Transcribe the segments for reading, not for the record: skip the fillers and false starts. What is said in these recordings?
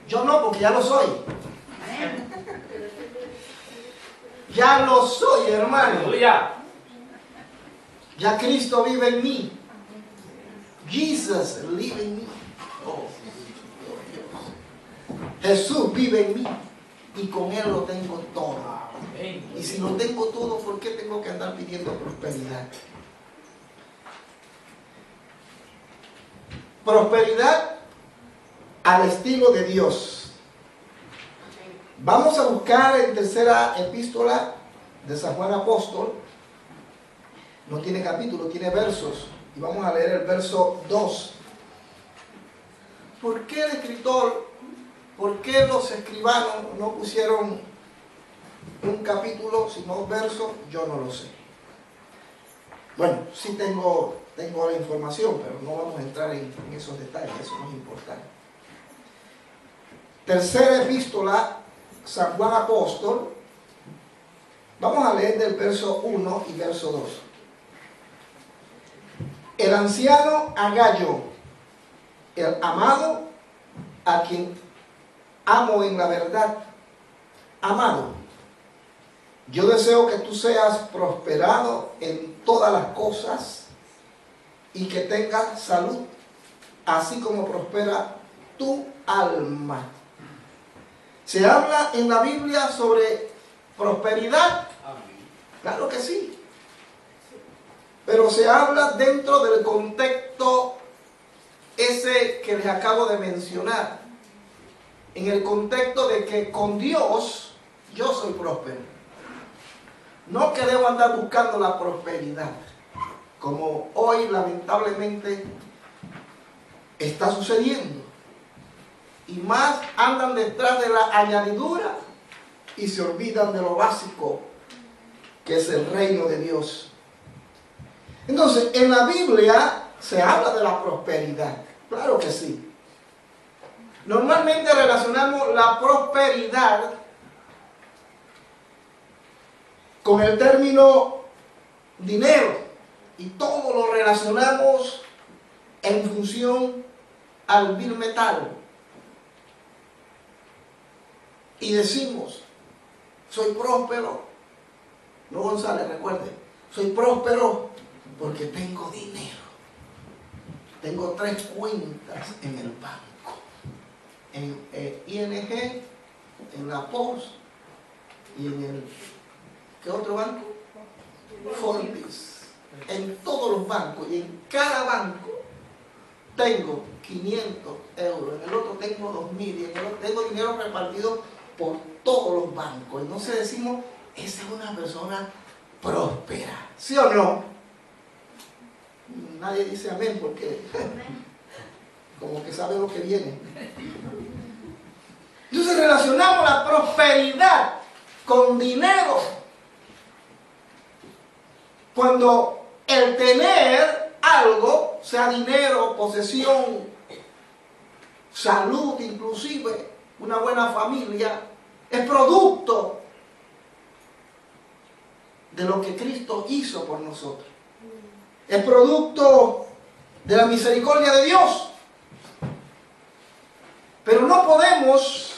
Yo no, porque ya lo soy. Ya lo soy, hermano. Aleluya. Ya Cristo vive en mí. Jesus live in me. Oh, Dios. Jesús vive en mí. Y con Él lo tengo todo. Y si lo tengo todo, ¿por qué tengo que andar pidiendo prosperidad? Prosperidad al estilo de Dios. Vamos a buscar en tercera epístola de San Juan Apóstol. No tiene capítulo, tiene versos. Y vamos a leer el verso 2. ¿Por qué el escritor, por qué los escribanos no pusieron un capítulo sino versos? Yo no lo sé. Bueno, sí tengo la información, pero no vamos a entrar en esos detalles, eso no es importante. Tercera epístola, San Juan Apóstol. Vamos a leer del verso 1 y verso 2. El anciano Agallo, el amado, a quien amo en la verdad. Amado, yo deseo que tú seas prosperado en todas las cosas y que tengas salud, así como prospera tu alma. ¿Se habla en la Biblia sobre prosperidad? Claro que sí. Pero se habla dentro del contexto ese que les acabo de mencionar. En el contexto de que con Dios yo soy próspero. No que debo andar buscando la prosperidad, como hoy lamentablemente está sucediendo. Y más andan detrás de la añadidura y se olvidan de lo básico, que es el reino de Dios. Entonces, en la Biblia se habla de la prosperidad. Claro que sí. Normalmente relacionamos la prosperidad con el término dinero. Y todo lo relacionamos en función al bill metal. Y decimos, soy próspero. No, González, recuerde, soy próspero porque tengo dinero. Tengo 3 cuentas en el banco. En ING, en la POS y en el... ¿Qué otro banco? Forbis. En todos los bancos y en cada banco tengo 500 euros. En el otro tengo 2000 y en el otro tengo dinero repartido por todos los bancos. Entonces decimos, esa es una persona próspera. ¿Sí o no? Nadie dice amén porque como que sabe lo que viene. Entonces relacionamos la prosperidad con dinero. Cuando el tener algo, sea dinero, posesión, salud inclusive, una buena familia, es producto de lo que Cristo hizo por nosotros. Es producto de la misericordia de Dios. Pero no podemos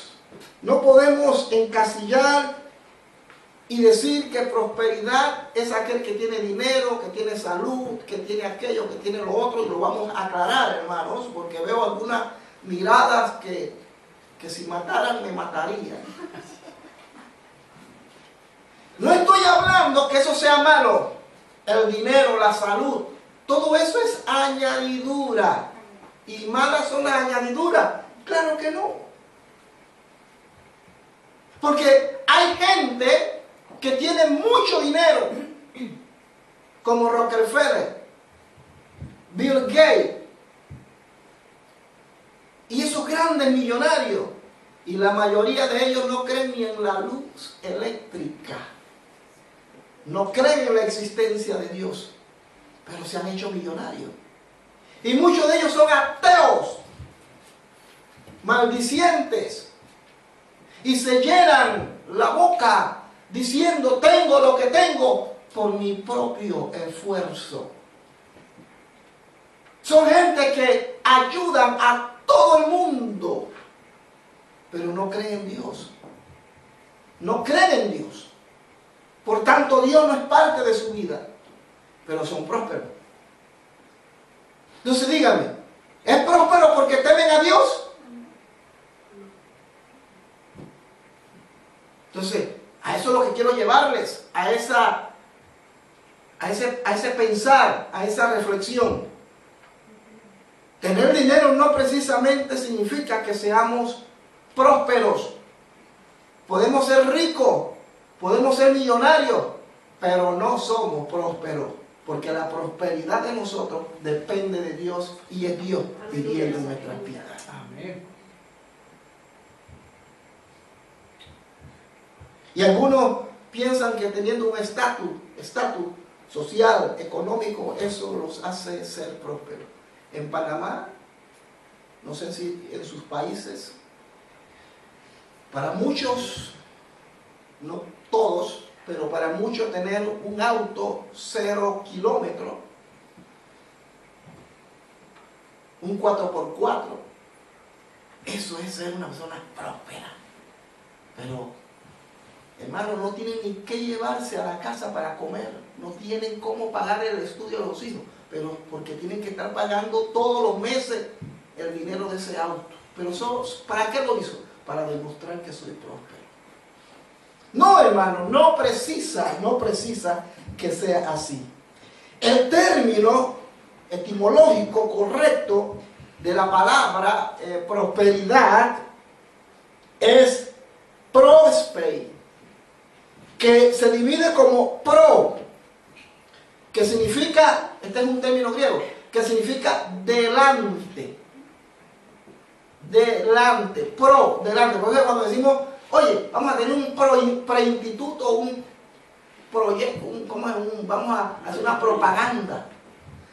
encasillar y decir que prosperidad es aquel que tiene dinero, que tiene salud, que tiene aquello, que tiene lo otro, y lo vamos a aclarar, hermanos, porque veo algunas miradas que si mataran me matarían. No estoy hablando que eso sea malo, el dinero, la salud, todo eso es añadidura. ¿Y malas son las añadiduras? Claro que no. Porque hay gente que tiene mucho dinero, como Rockefeller, Bill Gates, y esos grandes millonarios, y la mayoría de ellos no creen ni en la luz eléctrica, no creen en la existencia de Dios, pero se han hecho millonarios. Y muchos de ellos son ateos, maldicientes, y se llenan la boca diciendo, tengo lo que tengo por mi propio esfuerzo. Son gente que ayudan a todo el mundo no creen en Dios. No creen en Dios. Por tanto, Dios no es parte de su vida, pero son prósperos. Entonces dígame, ¿es próspero porque temen a Dios? Entonces, a eso es lo que quiero llevarles, a ese pensar, a esa reflexión. Tener dinero no precisamente significa que seamos prósperos. Podemos ser ricos, podemos ser millonarios, pero no somos prósperos, porque la prosperidad de nosotros depende de Dios y es Dios viviendo en nuestras vidas. Amén. Y algunos piensan que teniendo un estatus social, económico, eso los hace ser prósperos. En Panamá, no sé si en sus países, para muchos, no todos, pero para muchos tener un auto 0 kilómetros, un 4x4, eso es ser una persona próspera. Pero, hermano, no tienen ni qué llevarse a la casa para comer, no tienen cómo pagar el estudio de los hijos, pero porque tienen que estar pagando todos los meses el dinero de ese auto. Pero eso, ¿para qué lo hizo? Para demostrar que soy próspero. No, hermano, no precisa que sea así. El término etimológico correcto de la palabra prosperidad es prosper, que se divide como pro, que significa, este es un término griego, que significa delante. Delante, pro, delante. Por eso cuando decimos, oye, vamos a tener un preinstituto, un proyecto, vamos a hacer una propaganda,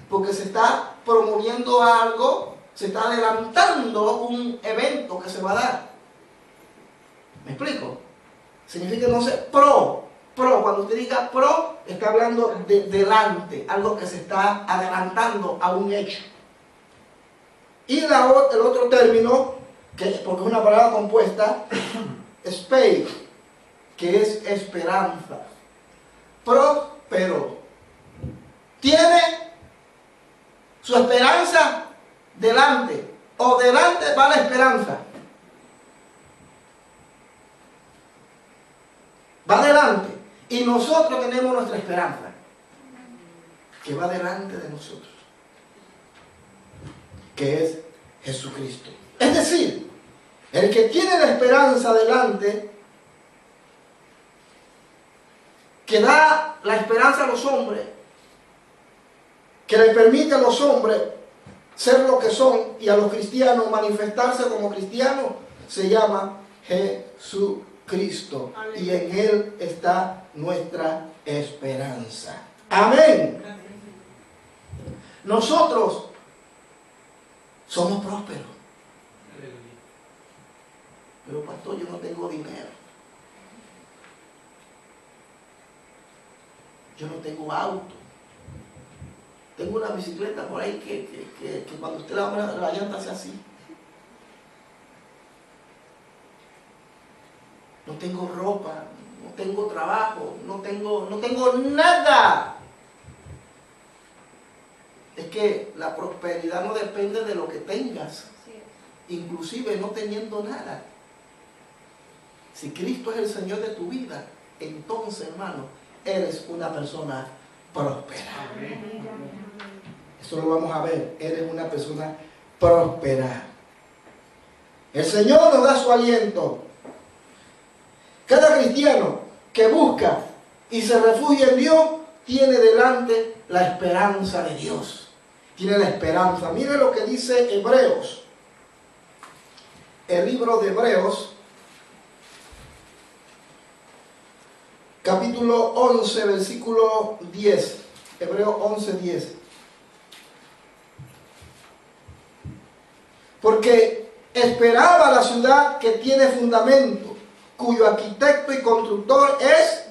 porque se está promoviendo algo, se está adelantando un evento que se va a dar. ¿Me explico? Significa entonces pro, cuando usted diga pro, está hablando de delante, algo que se está adelantando a un hecho. Y el otro término, porque es una palabra compuesta, spei, que es esperanza. Próspero. Tiene su esperanza delante, o delante va la esperanza. Va delante. Y nosotros tenemos nuestra esperanza, que va delante de nosotros, que es Jesucristo. Es decir, el que tiene la esperanza delante, que da la esperanza a los hombres, que le permite a los hombres ser lo que son y a los cristianos manifestarse como cristianos, se llama Jesucristo. Y en Él está nuestra esperanza. Amén. Nosotros somos prósperos. Pero pastor, yo no tengo dinero. Yo no tengo auto. Tengo una bicicleta por ahí que cuando usted la llanta hace así. No tengo ropa, no tengo trabajo, no tengo nada. Es que la prosperidad no depende de lo que tengas, inclusive no teniendo nada. Si Cristo es el Señor de tu vida, entonces, hermano, eres una persona próspera. Eso lo vamos a ver. Eres una persona próspera. El Señor nos da su aliento. Cada cristiano que busca y se refugia en Dios tiene delante la esperanza de Dios. Tiene la esperanza. Mire lo que dice Hebreos. El libro de Hebreos, capítulo 11, versículo 10. Hebreos 11, 10. Porque esperaba la ciudad que tiene fundamento, cuyo arquitecto y constructor es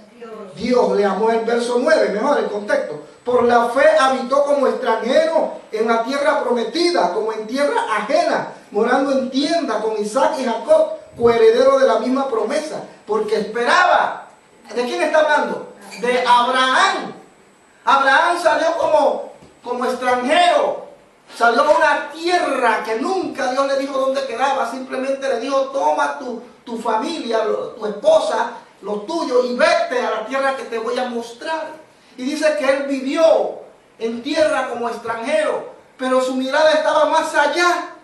Dios. Leamos el verso 9, mejor el contexto. Por la fe habitó como extranjero en la tierra prometida, como en tierra ajena, morando en tienda con Isaac y Jacob, coheredero de la misma promesa, porque esperaba. ¿De quién está hablando? De Abraham. Abraham salió como extranjero, salió a una tierra que nunca Dios le dijo dónde quedaba, simplemente le dijo: toma tu familia, tu esposa, lo tuyo, y vete a la tierra que te voy a mostrar. Y dice que él vivió en tierra como extranjero, pero su mirada estaba más allá.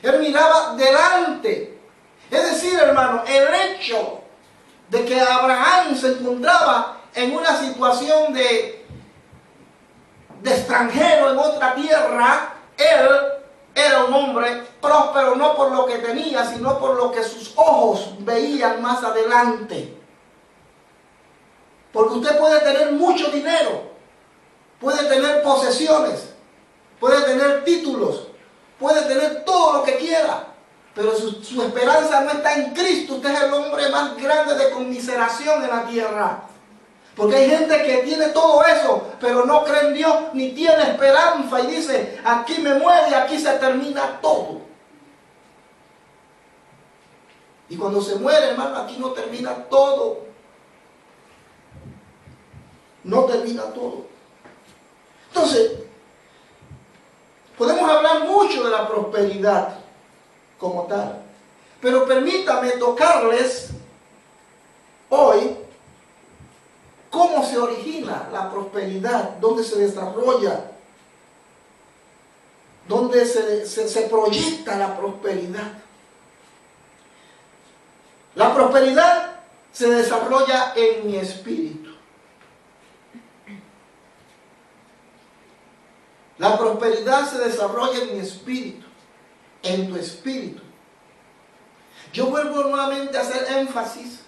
Él miraba delante. Es decir, hermano, el hecho de que Abraham se encontraba en una situación de extranjero en otra tierra, él era un hombre próspero no por lo que tenía, sino por lo que sus ojos veían más adelante. Porque usted puede tener mucho dinero, puede tener posesiones, puede tener títulos, puede tener todo lo que quiera, pero su esperanza no está en Cristo. Usted es el hombre más grande de conmiseración en la tierra. Porque hay gente que tiene todo eso, pero no cree en Dios, ni tiene esperanza, y dice: aquí me muere y aquí se termina todo. Y cuando se muere, hermano, aquí no termina todo. No termina todo. Entonces, podemos hablar mucho de la prosperidad como tal, pero permítame tocarles hoy cómo se origina la prosperidad, dónde se desarrolla, dónde se proyecta la prosperidad. La prosperidad se desarrolla en mi espíritu. La prosperidad se desarrolla en mi espíritu, en tu espíritu. Yo vuelvo nuevamente a hacer énfasis,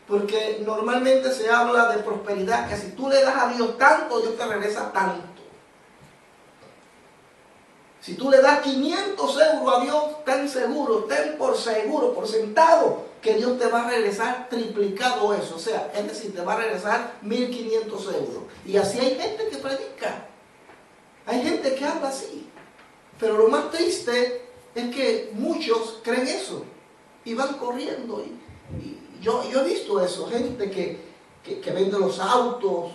porque normalmente se habla de prosperidad, que si tú le das a Dios tanto, Dios te regresa tanto. Si tú le das 500 euros a Dios, ten seguro, ten por seguro, por sentado, que Dios te va a regresar triplicado eso. O sea, es decir, te va a regresar 1.500 euros. Y así hay gente que predica. Hay gente que habla así. Pero lo más triste es que muchos creen eso y van corriendo. Yo he visto eso, gente que vende los autos,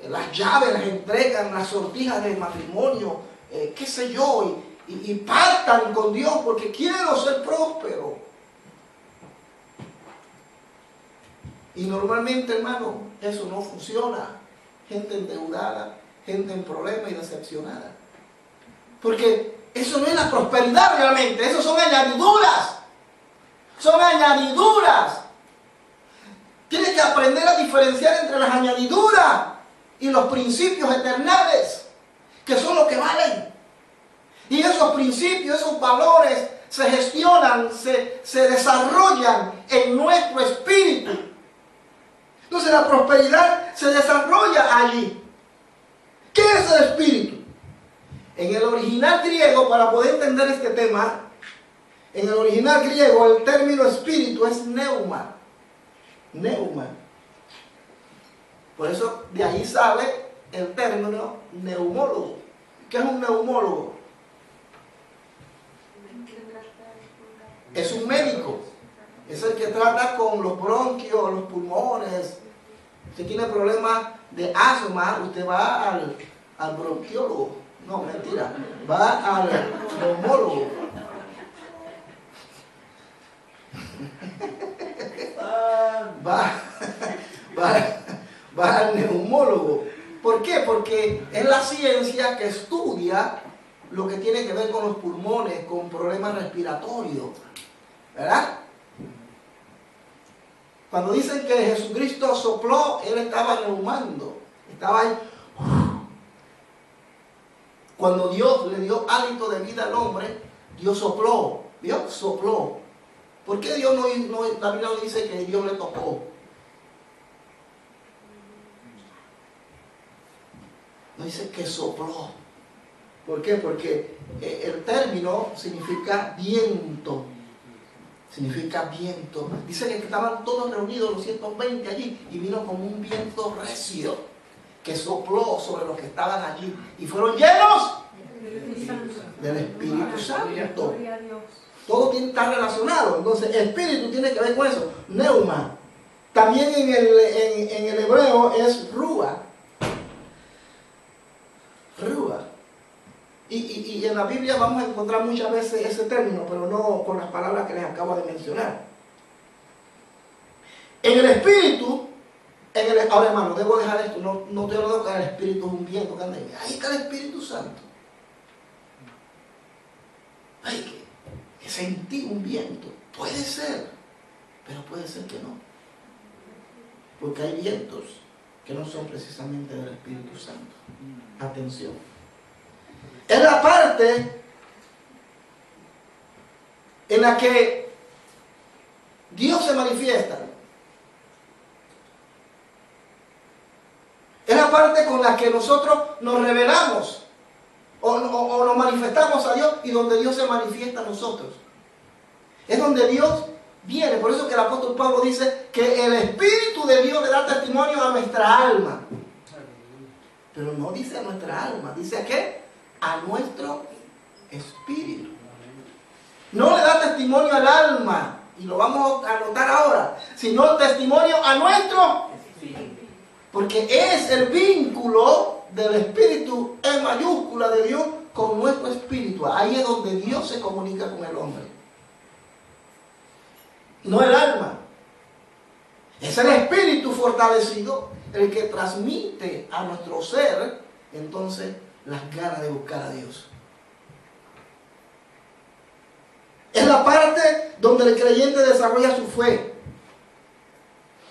las llaves las entregan, las sortijas del matrimonio, qué sé yo, y pactan con Dios porque quiero ser próspero. Y normalmente, hermano, eso no funciona. Gente endeudada, gente en problemas y decepcionada. Porque eso no es la prosperidad realmente, eso son añadiduras. Son añadiduras. Tienes que aprender a diferenciar entre las añadiduras y los principios eternales, que son los que valen. Y esos principios, esos valores se gestionan, se desarrollan en nuestro espíritu. Entonces la prosperidad se desarrolla allí. ¿Qué es el espíritu? En el original griego, para poder entender este tema, en el original griego el término espíritu es neuma. Neuma. Por eso de ahí sale el término neumólogo. ¿Qué es un neumólogo? Es un médico. Es el que trata con los bronquios, los pulmones. Si tiene problemas de asma, usted va al bronquiólogo. No, mentira. Va al neumólogo. Va al neumólogo. ¿Por qué? Porque es la ciencia que estudia lo que tiene que ver con los pulmones, con problemas respiratorios. ¿Verdad? Cuando dicen que Jesucristo sopló, Él estaba neumando. Estaba ahí. Cuando Dios le dio hálito de vida al hombre, Dios sopló. Dios sopló. ¿Por qué Dios no la Biblia no dice que Dios le tocó? No dice que sopló. ¿Por qué? Porque el término significa viento. Significa viento. Dice que estaban todos reunidos los 120 allí y vino como un viento recio que sopló sobre los que estaban allí y fueron llenos del Espíritu Santo. Todo está relacionado. Entonces, espíritu tiene que ver con eso. Neuma. También en el hebreo es rúa. Rúa. Y en la Biblia vamos a encontrar muchas veces ese término, pero no con las palabras que les acabo de mencionar. En el espíritu, ahora hermano, debo dejar esto, no estoy hablando que el espíritu es un viento que anda ahí. Ahí está el Espíritu Santo. Ay, que sentí un viento. Puede ser, pero puede ser que no. Porque hay vientos que no son precisamente del Espíritu Santo. Atención. Es la parte en la que Dios se manifiesta. Es la parte con la que nosotros nos revelamos o nos manifestamos a Dios y donde Dios se manifiesta a nosotros. Es donde Dios viene. Por eso que el apóstol Pablo dice que el Espíritu de Dios le da testimonio a nuestra alma. Pero no dice a nuestra alma, dice a qué? A nuestro espíritu. No le da testimonio al alma, y lo vamos a notar ahora, sino testimonio a nuestro espíritu. Porque es el vínculo del espíritu en mayúscula de Dios con nuestro espíritu. Ahí es donde Dios se comunica con el hombre. No el alma. Es el espíritu fortalecido el que transmite a nuestro ser entonces las ganas de buscar a Dios. Es la parte donde el creyente desarrolla su fe.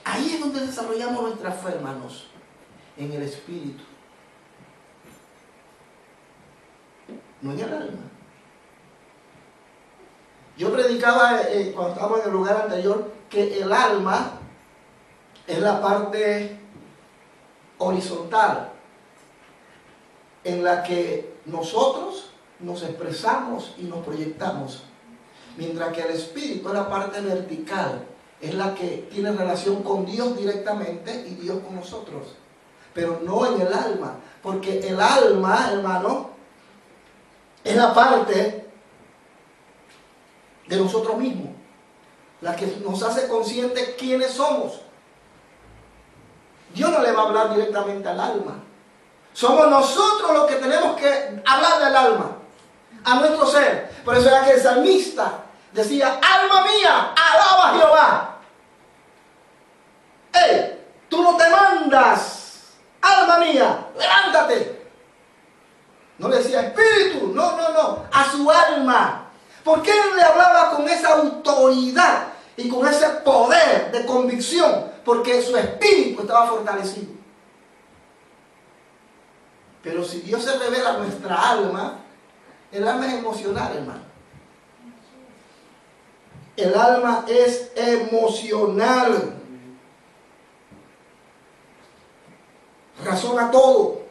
Ahí es donde desarrollamos nuestra fe, hermanos, en el espíritu, no en el alma. Yo predicaba cuando estábamos en el lugar anterior que el alma es la parte horizontal en la que nosotros nos expresamos y nos proyectamos, mientras que el espíritu es la parte vertical, es la que tiene relación con Dios directamente y Dios con nosotros, pero no en el alma, porque el alma, hermano, es la parte de nosotros mismos, la que nos hace conscientes quiénes somos. Dios no le va a hablar directamente al alma. Somos nosotros los que tenemos que hablarle al alma, a nuestro ser. Por eso era que el salmista decía: alma mía, alaba a Jehová. ¡Ey! Tú no te mandas, alma mía, levántate. No le decía espíritu, no, a su alma. ¿Por qué él le hablaba con esa autoridad y con ese poder de convicción? Porque su espíritu estaba fortalecido. Pero si Dios se revela a nuestra alma, el alma es emocional, hermano. El alma es emocional. Razona todo.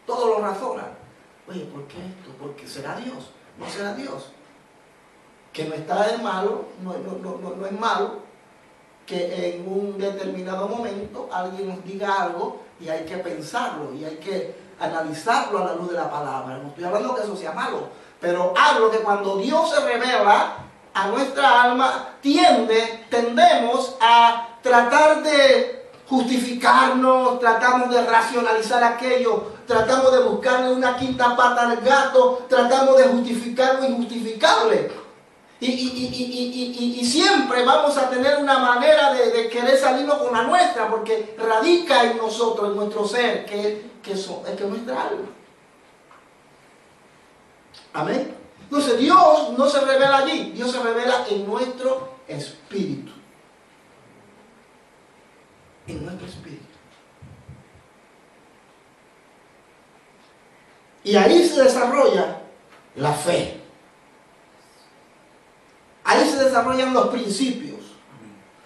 Todo lo razona. Oye, ¿por qué esto? ¿Porque será Dios? ¿No será Dios? Que no está de malo, no es malo que en un determinado momento alguien nos diga algo y hay que pensarlo y hay que analizarlo a la luz de la palabra. No estoy hablando que eso sea malo, pero hablo que cuando Dios se revela a nuestra alma, tendemos a tratar de justificarnos, tratamos de racionalizar aquello, tratamos de buscarle una quinta pata al gato, tratamos de justificar lo injustificable. Y siempre vamos a tener una manera de querer salirnos con la nuestra, porque radica en nosotros, en nuestro ser, que es nuestra alma. Amén. Entonces Dios no se revela allí, Dios se revela en nuestro espíritu. En nuestro espíritu. Y ahí se desarrolla la fe. Ahí se desarrollan los principios,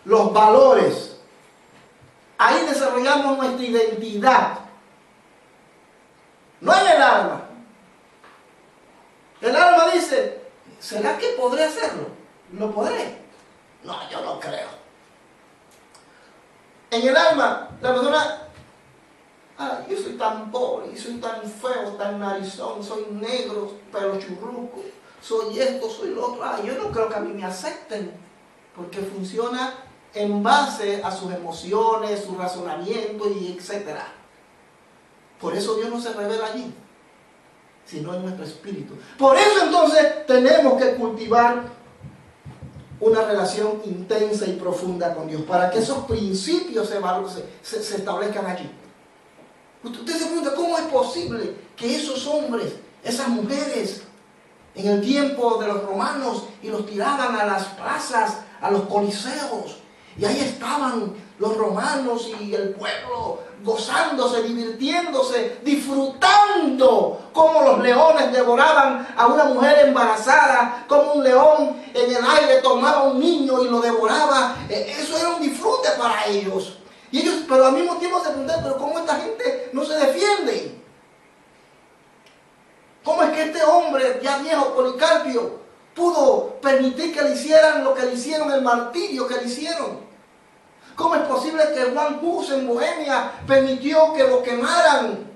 los valores. Ahí desarrollamos nuestra identidad. No en el alma. El alma dice: ¿será que podré hacerlo? ¿Lo podré? No, yo no creo. En el alma, la persona: yo soy tan pobre, soy tan feo, tan narizón, soy negro, pero churruco. soy esto, soy lo otro. Yo no creo que a mí me acepten, porque funciona en base a sus emociones, su razonamiento y etcétera. Por eso Dios no se revela allí, sino en nuestro espíritu. Por eso entonces tenemos que cultivar una relación intensa y profunda con Dios, para que esos principios se establezcan allí. Usted se pregunta, ¿cómo es posible que esos hombres, esas mujeres, en el tiempo de los romanos, y los tiraban a las plazas, a los coliseos, y ahí estaban los romanos y el pueblo gozándose, divirtiéndose, disfrutando como los leones devoraban a una mujer embarazada, como un león en el aire tomaba a un niño y lo devoraba? Eso era un disfrute para ellos. Y ellos, pero al mismo tiempo se preguntan, pero ¿cómo esta gente no se defiende? ¿Cómo es que este hombre ya viejo, Policarpio, pudo permitir que le hicieran lo que le hicieron, el martirio que le hicieron? ¿Cómo es posible que Juan Hus en Bohemia permitió que lo quemaran?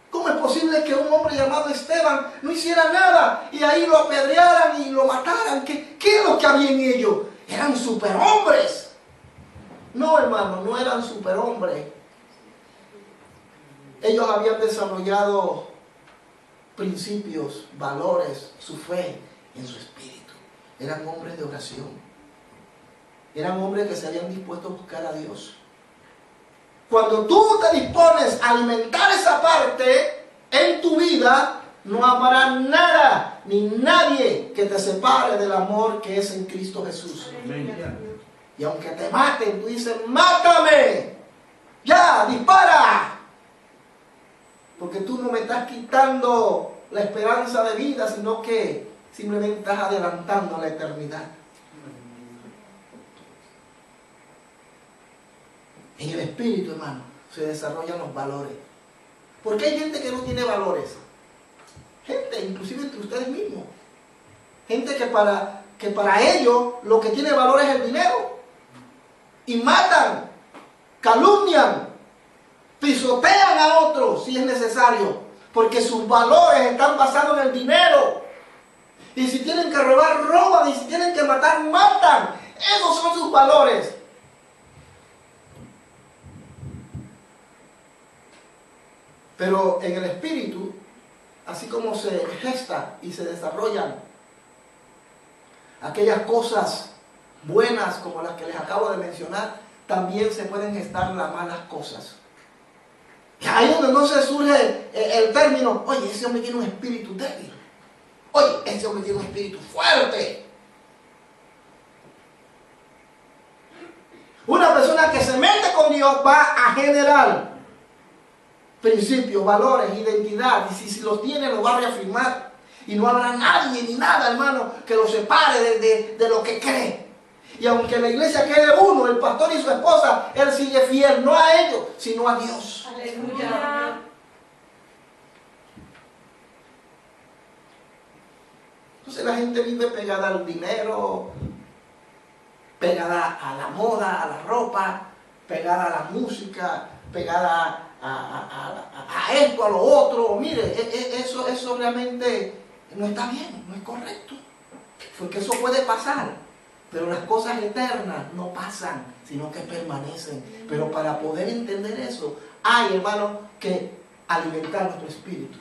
¿Cómo es posible que un hombre llamado Esteban no hiciera nada y ahí lo apedrearan y lo mataran? ¿Qué es lo que había en ellos? Eran superhombres. No, hermano, no eran superhombres. Ellos habían desarrollado principios, valores, su fe en su espíritu. Eran hombres de oración. Eran hombres que se habían dispuesto a buscar a Dios. Cuando tú te dispones a alimentar esa parte en tu vida, no habrá nada ni nadie que te separe del amor que es en Cristo Jesús. Amén. Y aunque te maten, tú dices, mátame, ya, dispara. Porque tú no me estás quitando la esperanza de vida, sino que simplemente estás adelantando la eternidad. En el espíritu, hermano, se desarrollan los valores. Porque hay gente que no tiene valores. Gente, inclusive entre ustedes mismos. Gente que para ellos lo que tiene valor es el dinero. Y matan, calumnian, pisotean a otros si es necesario. Porque sus valores están basados en el dinero. Y si tienen que robar, roban. Y si tienen que matar, matan. Esos son sus valores. Pero en el espíritu, así como se gesta y se desarrollan aquellas cosas buenas como las que les acabo de mencionar, también se pueden gestar las malas cosas. Y ahí es donde no se surge el término, oye, ese hombre tiene un espíritu débil. Oye, ese hombre tiene un espíritu fuerte. Una persona que se mete con Dios va a generar principios, valores, identidad, y si los tiene lo va a reafirmar, y no habrá nadie ni nada, hermano, que lo separe de lo que cree. Y aunque en la iglesia quede uno, el pastor y su esposa, él sigue fiel, no a ellos, sino a Dios. Aleluya. Entonces la gente vive pegada al dinero, pegada a la moda, a la ropa, pegada a la música, pegada a esto, a lo otro. Mire, eso realmente no está bien, no es correcto. Porque eso puede pasar, pero las cosas eternas no pasan, sino que permanecen. Pero para poder entender eso, hay, hermano, que alimentar nuestro espíritu.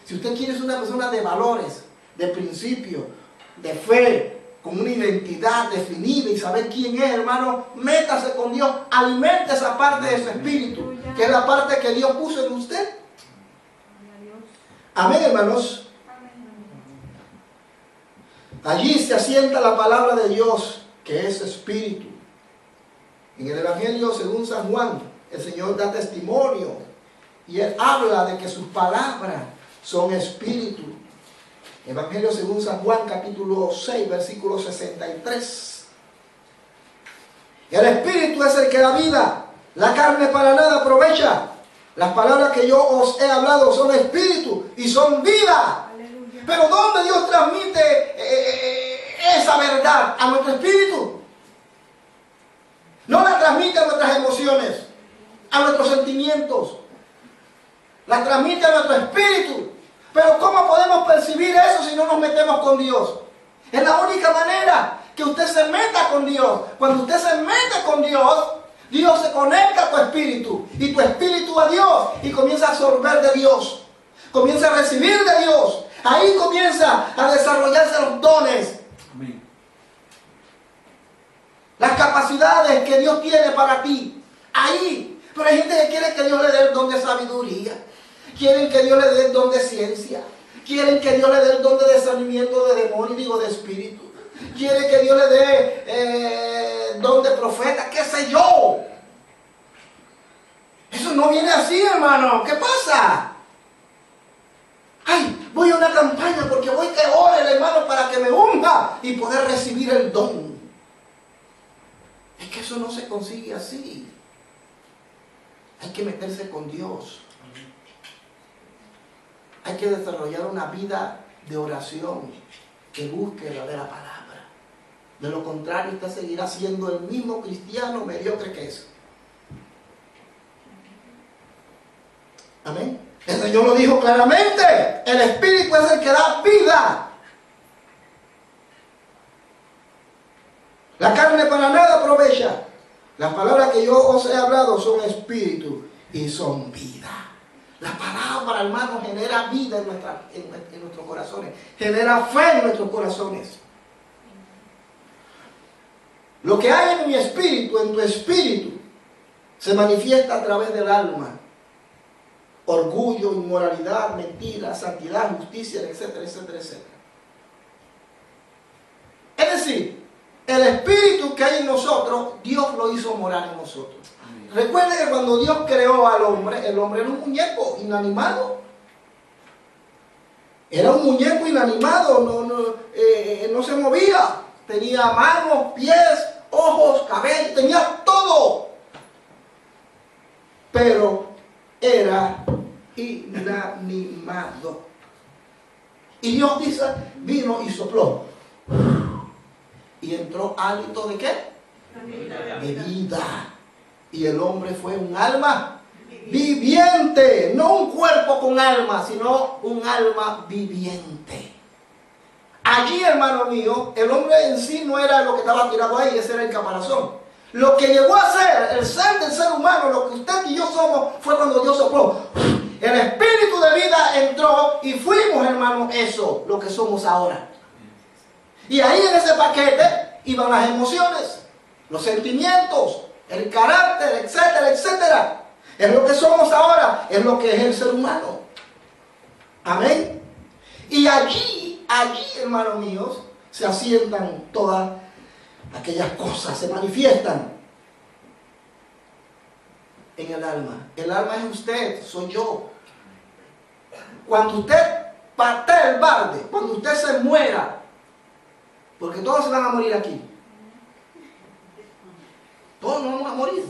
Si usted quiere ser una persona de valores, de principios, de fe, con una identidad definida y saber quién es, hermano, métase con Dios, alimente esa parte de su espíritu, que es la parte que Dios puso en usted. Amén, hermanos. Allí se asienta la palabra de Dios, que es espíritu. En el Evangelio según San Juan, el Señor da testimonio y Él habla de que sus palabras son espíritu. Evangelio según San Juan, capítulo 6, versículo 63. El espíritu es el que da vida, la carne para nada aprovecha. Las palabras que yo os he hablado son espíritu y son vida. Aleluya. Pero ¿dónde Dios transmite esa verdad? A nuestro espíritu. No la transmite a nuestras emociones, a nuestros sentimientos. La transmite a nuestro espíritu. Pero ¿cómo podemos percibir eso si no nos metemos con Dios? Es la única manera que usted se meta con Dios. Cuando usted se mete con Dios, Dios se conecta a tu espíritu y tu espíritu a Dios y comienza a absorber de Dios. Comienza a recibir de Dios. Ahí comienza a desarrollarse los dones. Amén. Las capacidades que Dios tiene para ti. Ahí. Pero hay gente que quiere que Dios le dé el don de sabiduría. Quieren que Dios le dé el don de ciencia. Quieren que Dios le dé el don de discernimiento de demonio, digo de espíritu. Quiere que Dios le dé don de profeta, qué sé yo. Eso no viene así, hermano. ¿Qué pasa? Ay, voy a una campaña porque voy que ore el hermano para que me unja y poder recibir el don. Es que eso no se consigue así. Hay que meterse con Dios. Hay que desarrollar una vida de oración que busque la de la palabra. De lo contrario, usted seguirá siendo el mismo cristiano mediocre que es. Amén. El Señor lo dijo claramente. El Espíritu es el que da vida. La carne para nada aprovecha. Las palabras que yo os he hablado son espíritu y son vida. La palabra, hermano, genera vida en nuestros corazones. Genera fe en nuestros corazones. Lo que hay en mi espíritu, en tu espíritu, se manifiesta a través del alma. Orgullo, inmoralidad, mentira, santidad, justicia, etcétera, etcétera, etcétera. Es decir, el espíritu que hay en nosotros, Dios lo hizo morar en nosotros. Recuerden que cuando Dios creó al hombre, el hombre era un muñeco inanimado. Era un muñeco inanimado, no se movía. Tenía manos, pies, ojos, cabello, tenía todo. Pero era inanimado. Y Dios dice, vino y sopló. Y entró hálito ¿de qué? De vida. Y el hombre fue un alma viviente. No un cuerpo con alma, sino un alma viviente. Allí, hermano mío, el hombre en sí no era lo que estaba tirado ahí, ese era el caparazón. Lo que llegó a ser, el ser del ser humano, lo que usted y yo somos, fue cuando Dios sopló. El espíritu de vida entró y fuimos, hermano, eso, lo que somos ahora. Y ahí en ese paquete iban las emociones, los sentimientos, el carácter, etcétera, etcétera. Es lo que somos ahora, es lo que es el ser humano. Amén. Y allí, hermanos míos, se asientan todas aquellas cosas, se manifiestan en el alma. El alma es usted, soy yo. Cuando usted parte el balde, cuando usted se muera, porque todos se van a morir aquí. Todos nos vamos a morir.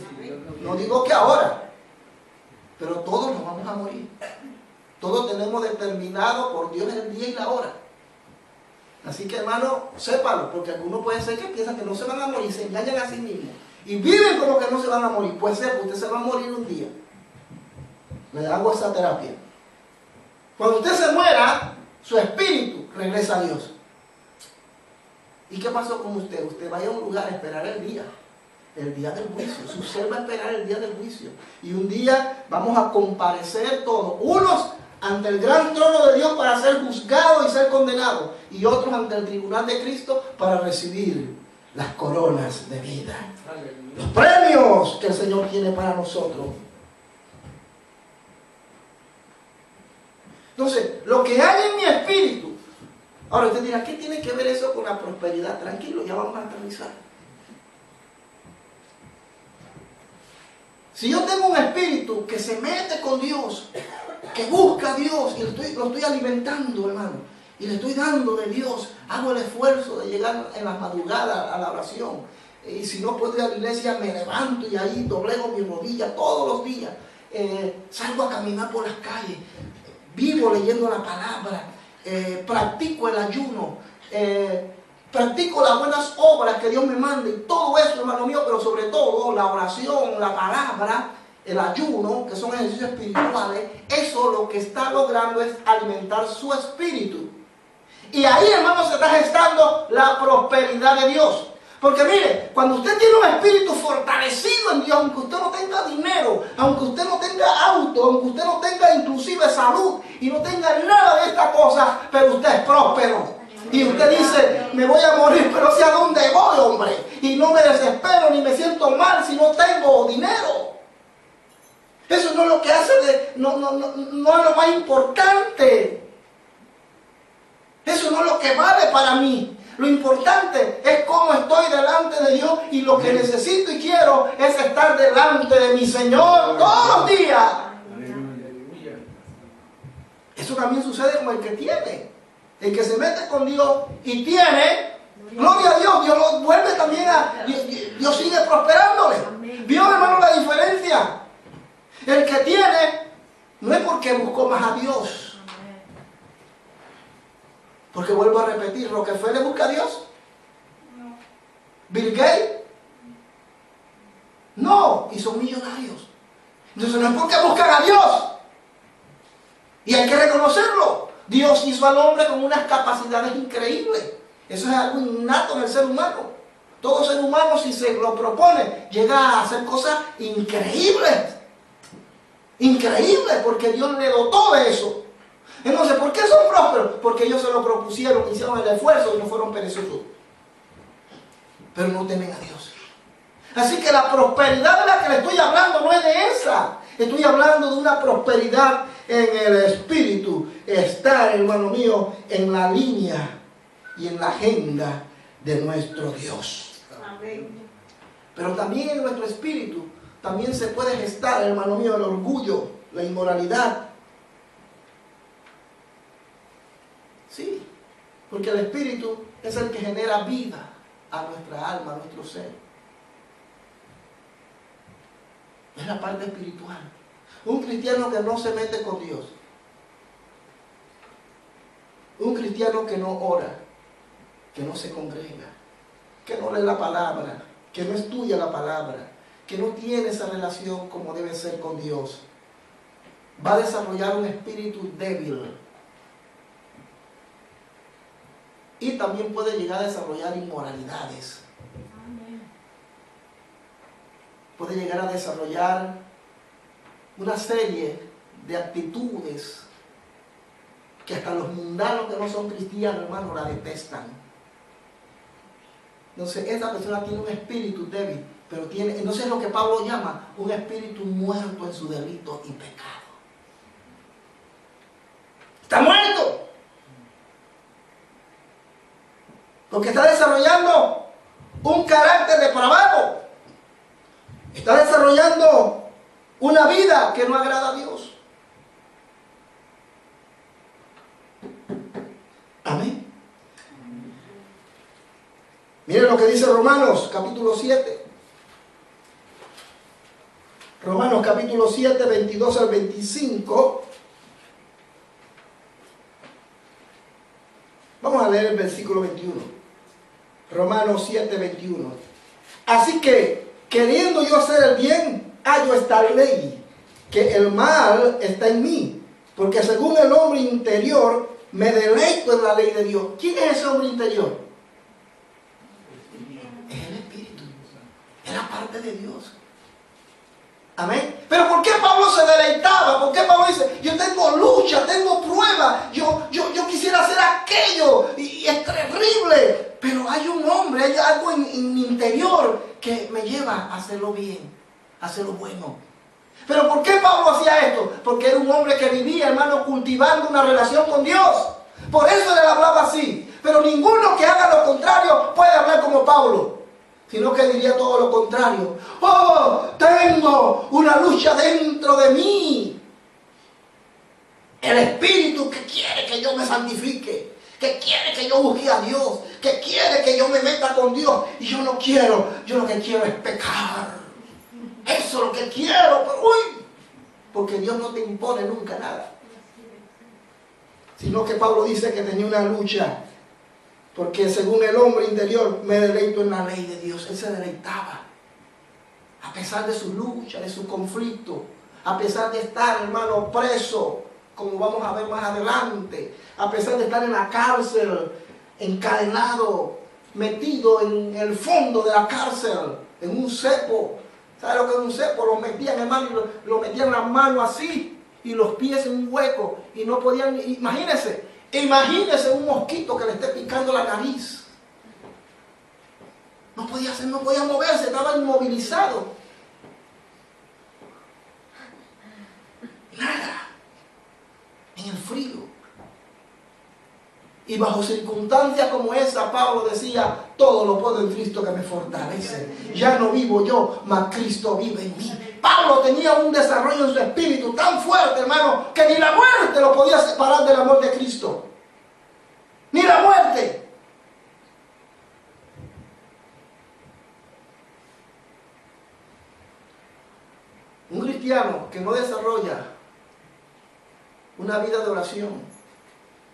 No digo que ahora, pero todos nos vamos a morir. Todos tenemos determinado por Dios el día y la hora. Así que, hermano, sépalo, porque algunos puede ser que piensan que no se van a morir, se engañan a sí mismos y viven como que no se van a morir. Puede ser que usted se va a morir un día. Le hago esa terapia. Cuando usted se muera, su espíritu regresa a Dios. ¿Y qué pasó con usted? Usted vaya a un lugar a esperar el día del juicio. Su ser va a esperar el día del juicio. Y un día vamos a comparecer todos, unos ante el gran trono de Dios para ser juzgados y ser condenados, y otros ante el tribunal de Cristo para recibir las coronas de vida, los premios que el Señor tiene para nosotros. Entonces, lo que hay en mi espíritu. Ahora usted dirá, ¿qué tiene que ver eso con la prosperidad? Tranquilo, ya vamos a aterrizar. Si yo tengo un espíritu que se mete con Dios, que busca a Dios, y lo estoy alimentando, hermano, y le estoy dando de Dios, hago el esfuerzo de llegar en las madrugadas a la oración, y si no puedo ir a la iglesia, me levanto y ahí doblego mi rodilla todos los días, salgo a caminar por las calles, vivo leyendo la palabra, practico el ayuno, practico las buenas obras que Dios me manda, y todo eso, hermano mío, pero sobre todo la oración, la palabra, el ayuno, que son ejercicios espirituales, eso lo que está logrando es alimentar su espíritu. Y ahí, hermano, se está gestando la prosperidad de Dios. Porque mire, cuando usted tiene un espíritu fortalecido en Dios, aunque usted no tenga dinero, aunque usted no tenga auto, aunque usted no tenga inclusive salud y no tenga nada de estas cosas, pero usted es próspero. Y usted dice, me voy a morir, pero ¿hacia dónde voy, hombre? Y no me desespero ni me siento mal si no tengo dinero. Eso no es lo que hace, no es lo más importante. Eso no es lo que vale para mí. Lo importante es cómo estoy delante de Dios, y lo que necesito y quiero es estar delante de mi Señor todos los días. Eso también sucede con el que tiene. El que se mete con Dios y tiene, gloria a Dios, Dios lo vuelve también Dios sigue prosperándole. ¿Vio, hermano, la diferencia? El que tiene no es porque buscó más a Dios. Porque vuelvo a repetir, ¿Rockefeller busca a Dios? No. ¿Bill Gates? No, y son millonarios. Entonces no es porque buscan a Dios. Y hay que reconocerlo. Dios hizo al hombre con unas capacidades increíbles. Eso es algo innato en el ser humano. Todo ser humano, si se lo propone, llega a hacer cosas increíbles. Increíbles, porque Dios le dotó de eso. Entonces, ¿por qué son prósperos? Porque ellos se lo propusieron, hicieron el esfuerzo y no fueron perezosos. Pero no temen a Dios. Así que la prosperidad de la que le estoy hablando no es de esa. Estoy hablando de una prosperidad en el espíritu. Estar, hermano mío, en la línea y en la agenda de nuestro Dios. Amén. Pero también en nuestro espíritu también se puede gestar, hermano mío, el orgullo, la inmoralidad. Sí, porque el espíritu es el que genera vida a nuestra alma, a nuestro ser. Es la parte espiritual. Un cristiano que no se mete con Dios, un cristiano que no ora, que no se congrega, que no lee la palabra, que no estudia la palabra, que no tiene esa relación como debe ser con Dios, va a desarrollar un espíritu débil. Y también puede llegar a desarrollar inmoralidades. Puede llegar a desarrollar una serie de actitudes que hasta los mundanos que no son cristianos, hermano, la detestan. Entonces, esta persona tiene un espíritu débil, pero tiene, entonces es lo que Pablo llama un espíritu muerto en su delito y pecado. Está muerto. Porque está desarrollando un carácter depravado. Está desarrollando una vida que no agrada a Dios. Amén. Miren lo que dice Romanos capítulo 7. Romanos capítulo 7, 22 al 25. Vamos a leer el versículo 21. Romanos 7, 21. Así que, queriendo yo hacer el bien, hallo esta ley, que el mal está en mí, porque según el hombre interior, me deleito en la ley de Dios. ¿Quién es ese hombre interior? Es el Espíritu, es la parte de Dios. Amén. Pero ¿por qué Pablo se deleitaba? ¿Por qué Pablo dice, yo tengo lucha, tengo prueba, yo quisiera hacer aquello y es terrible? Pero hay un hombre, hay algo en mi interior que me lleva a hacerlo bien, a hacerlo bueno. ¿Pero por qué Pablo hacía esto? Porque era un hombre que vivía, hermano, cultivando una relación con Dios. Por eso él hablaba así. Pero ninguno que haga lo contrario puede hablar como Pablo, sino que diría todo lo contrario. ¡Oh, tengo una lucha dentro de mí! El Espíritu que quiere que yo me santifique, que quiere que yo busque a Dios, que quiere que yo me meta con Dios. Y yo no quiero, yo lo que quiero es pecar. Eso es lo que quiero, pero uy, porque Dios no te impone nunca nada. Sino que Pablo dice que tenía una lucha, porque según el hombre interior me deleito en la ley de Dios. Él se deleitaba. a pesar de su lucha, de su conflicto, a pesar de estar, hermano, preso, como vamos a ver más adelante, a pesar de estar en la cárcel, encadenado, metido en el fondo de la cárcel, en un cepo. ¿Sabe lo que es un cepo? Lo metían, hermano, y lo metían las manos así y los pies en un hueco y no podían, imagínense un mosquito que le esté picando la nariz. No podía hacer, no podía moverse, estaba inmovilizado. Nada. En el frío. Y bajo circunstancias como esa, Pablo decía, todo lo puedo en Cristo que me fortalece. Ya no vivo yo, mas Cristo vive en mí. Pablo tenía un desarrollo en su espíritu tan fuerte, hermano, que ni la muerte lo podía separar del amor de Cristo. Ni la muerte. Un cristiano que no desarrolla una vida de oración,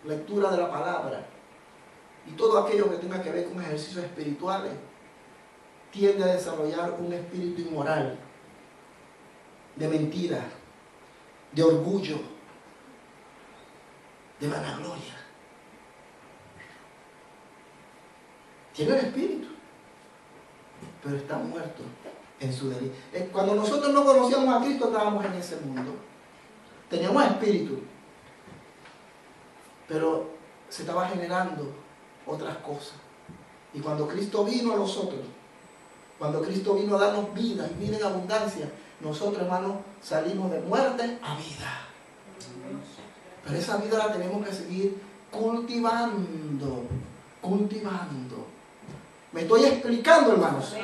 lectura de la palabra y todo aquello que tenga que ver con ejercicios espirituales, tiende a desarrollar un espíritu inmoral, de mentira, de orgullo, de vanagloria. Tiene el espíritu, pero está muerto en su delito. Cuando nosotros no conocíamos a Cristo, estábamos en ese mundo. Teníamos espíritu, pero se estaba generando otras cosas. Y cuando Cristo vino a nosotros, cuando Cristo vino a darnos vida y vida en abundancia, nosotros, hermanos, salimos de muerte a vida. Pero esa vida la tenemos que seguir cultivando, cultivando. ¿Me estoy explicando, hermanos?